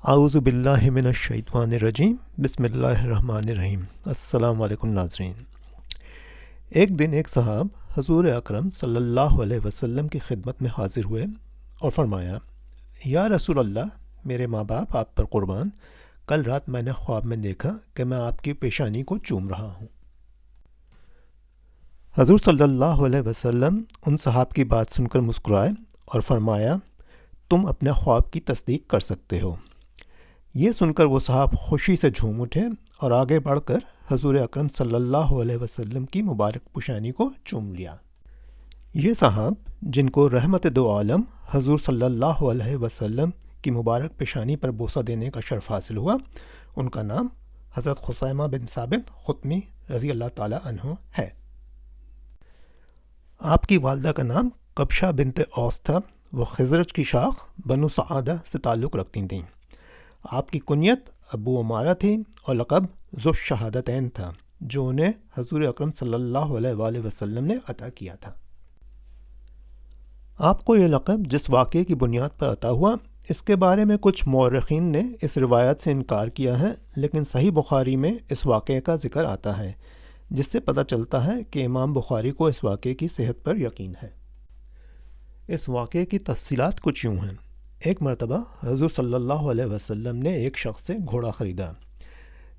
اعوذ باللہ من الشیطان الرجیم بسم اللہ الرحمن الرحیم۔ السلام علیکم ناظرین۔ ایک دن ایک صاحب حضور اکرم صلی اللہ علیہ وسلم کی خدمت میں حاضر ہوئے اور فرمایا، یا رسول اللہ، میرے ماں باپ آپ پر قربان، کل رات میں نے خواب میں دیکھا کہ میں آپ کی پیشانی کو چوم رہا ہوں۔ حضور صلی اللہ علیہ وسلم ان صاحب کی بات سن کر مسکرائے اور فرمایا، تم اپنے خواب کی تصدیق کر سکتے ہو۔ یہ سن کر وہ صاحب خوشی سے جھوم اٹھے اور آگے بڑھ کر حضور اکرم صلی اللہ علیہ وسلم کی مبارک پیشانی کو چوم لیا۔ یہ صاحب جن کو رحمت دو عالم حضور صلی اللہ علیہ وسلم کی مبارک پیشانی پر بوسہ دینے کا شرف حاصل ہوا، ان کا نام حضرت خثیمہ بن ثابت خطمی رضی اللہ تعالی عنہ ہے۔ آپ کی والدہ کا نام کبشہ بنت اوس تھا۔ وہ خزرج کی شاخ بنو سعادہ سے تعلق رکھتی تھیں۔ آپ کی کنیت ابو عمارہ تھی اور لقب ذو الشہادتین تھا، جو انہیں حضور اکرم صلی اللہ علیہ وآلہ وسلم نے عطا کیا تھا۔ آپ کو یہ لقب جس واقعے کی بنیاد پر عطا ہوا، اس کے بارے میں کچھ مورخین نے اس روایت سے انکار کیا ہے، لیکن صحیح بخاری میں اس واقعے کا ذکر آتا ہے، جس سے پتہ چلتا ہے کہ امام بخاری کو اس واقعے کی صحت پر یقین ہے۔ اس واقعے کی تفصیلات کچھ یوں ہیں۔ ایک مرتبہ حضور صلی اللہ علیہ وسلم نے ایک شخص سے گھوڑا خریدا۔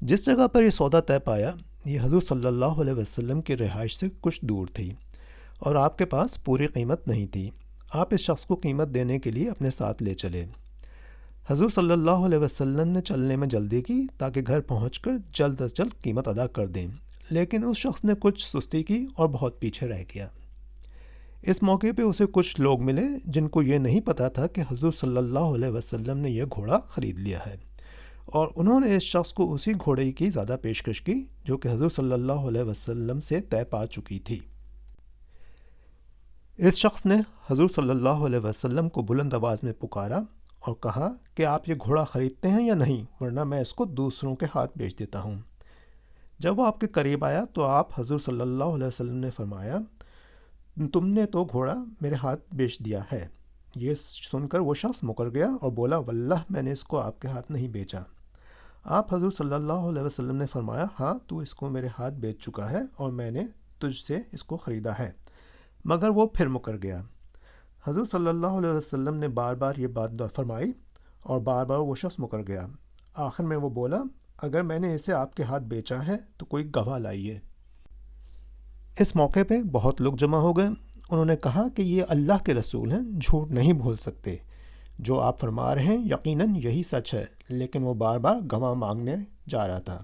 جس جگہ پر یہ سودا طے پایا، یہ حضور صلی اللہ علیہ وسلم کی رہائش سے کچھ دور تھی اور آپ کے پاس پوری قیمت نہیں تھی۔ آپ اس شخص کو قیمت دینے کے لیے اپنے ساتھ لے چلے۔ حضور صلی اللہ علیہ وسلم نے چلنے میں جلدی کی تاکہ گھر پہنچ کر جلد از جلد قیمت ادا کر دیں، لیکن اس شخص نے کچھ سستی کی اور بہت پیچھے رہ گیا۔ اس موقع پہ اسے کچھ لوگ ملے جن کو یہ نہیں پتا تھا کہ حضور صلی اللہ علیہ وسلم نے یہ گھوڑا خرید لیا ہے، اور انہوں نے اس شخص کو اسی گھوڑے کی زیادہ پیشکش کی جو کہ حضور صلی اللہ علیہ وسلم سے طے پا چکی تھی۔ اس شخص نے حضور صلی اللہ علیہ وسلم کو بلند آواز میں پکارا اور کہا کہ آپ یہ گھوڑا خریدتے ہیں یا نہیں، ورنہ میں اس کو دوسروں کے ہاتھ بیچ دیتا ہوں۔ جب وہ آپ کے قریب آیا تو آپ حضور صلی اللہ علیہ وسلم نے فرمایا، تم نے تو گھوڑا میرے ہاتھ بیچ دیا ہے۔ یہ سن کر وہ شخص مکر گیا اور بولا، واللہ میں نے اس کو آپ کے ہاتھ نہیں بیچا۔ آپ حضور صلی اللہ علیہ وسلم نے فرمایا، ہاں تو اس کو میرے ہاتھ بیچ چکا ہے اور میں نے تجھ سے اس کو خریدا ہے، مگر وہ پھر مکر گیا۔ حضور صلی اللہ علیہ وسلم نے بار بار یہ بات فرمائی اور بار بار وہ شخص مکر گیا۔ آخر میں وہ بولا، اگر میں نے اسے آپ کے ہاتھ بیچا ہے تو کوئی گواہ لائیے۔ اس موقع پہ بہت لوگ جمع ہو گئے۔ انہوں نے کہا کہ یہ اللہ کے رسول ہیں، جھوٹ نہیں بول سکتے، جو آپ فرما رہے ہیں یقیناً یہی سچ ہے، لیکن وہ بار بار گواہ مانگنے جا رہا تھا۔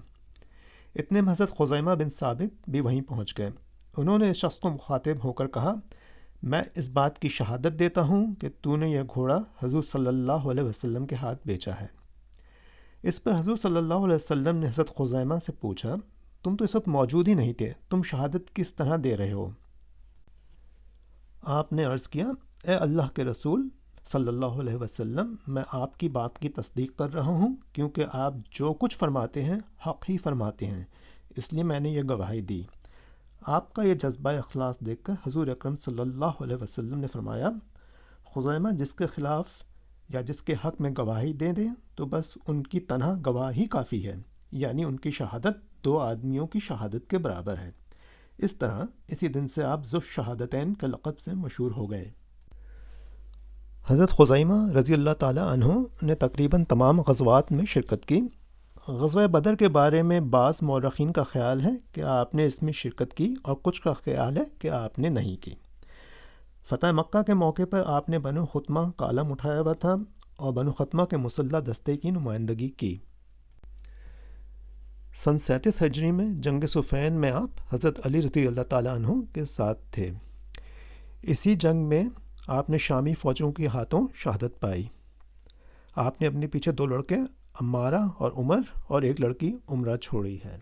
اتنے میں حضرت خثیمہ بن ثابت بھی وہیں پہنچ گئے۔ انہوں نے اس شخص کو مخاطب ہو کر کہا، میں اس بات کی شہادت دیتا ہوں کہ تو نے یہ گھوڑا حضور صلی اللہ علیہ وسلم کے ہاتھ بیچا ہے۔ اس پر حضور صلی اللہ علیہ وسلم نے حضرت خثیمہ سے پوچھا، تم تو اس وقت موجود ہی نہیں تھے، تم شہادت کس طرح دے رہے ہو؟ آپ نے عرض کیا، اے اللہ کے رسول صلی اللہ علیہ وسلم، میں آپ کی بات کی تصدیق کر رہا ہوں، کیونکہ آپ جو کچھ فرماتے ہیں حق ہی فرماتے ہیں، اس لیے میں نے یہ گواہی دی۔ آپ کا یہ جذبہ اخلاص دیکھ کر حضور اکرم صلی اللہ علیہ وسلم نے فرمایا، خثیمہ جس کے خلاف یا جس کے حق میں گواہی دے دیں تو بس ان کی تنہا گواہی کافی ہے، یعنی ان کی شہادت دو آدمیوں کی شہادت کے برابر ہے۔ اس طرح اسی دن سے آپ ذو الشہادتین کے لقب سے مشہور ہو گئے۔ حضرت خثیمہ رضی اللہ تعالیٰ عنہ نے تقریباً تمام غزوات میں شرکت کی۔ غزوہ بدر کے بارے میں بعض مورخین کا خیال ہے کہ آپ نے اس میں شرکت کی اور کچھ کا خیال ہے کہ آپ نے نہیں کی۔ فتح مکہ کے موقع پر آپ نے بنو خطمہ کا علم اٹھایا ہوا تھا اور بنو خطمہ کے مسلح دستے کی نمائندگی کی۔ سن 37 ہجری میں جنگ صفین میں آپ حضرت علی رضی اللہ تعالیٰ عنہ کے ساتھ تھے۔ اسی جنگ میں آپ نے شامی فوجوں کے ہاتھوں شہادت پائی۔ آپ نے اپنے پیچھے 2 لڑکے عمارہ اور عمر اور ایک لڑکی عمرہ چھوڑی ہے۔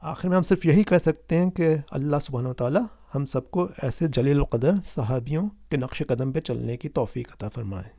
آخر میں ہم صرف یہی کہہ سکتے ہیں کہ اللہ سبحانہ وتعالی ہم سب کو ایسے جلیل القدر صحابیوں کے نقش قدم پہ چلنے کی توفیق عطا فرمائے۔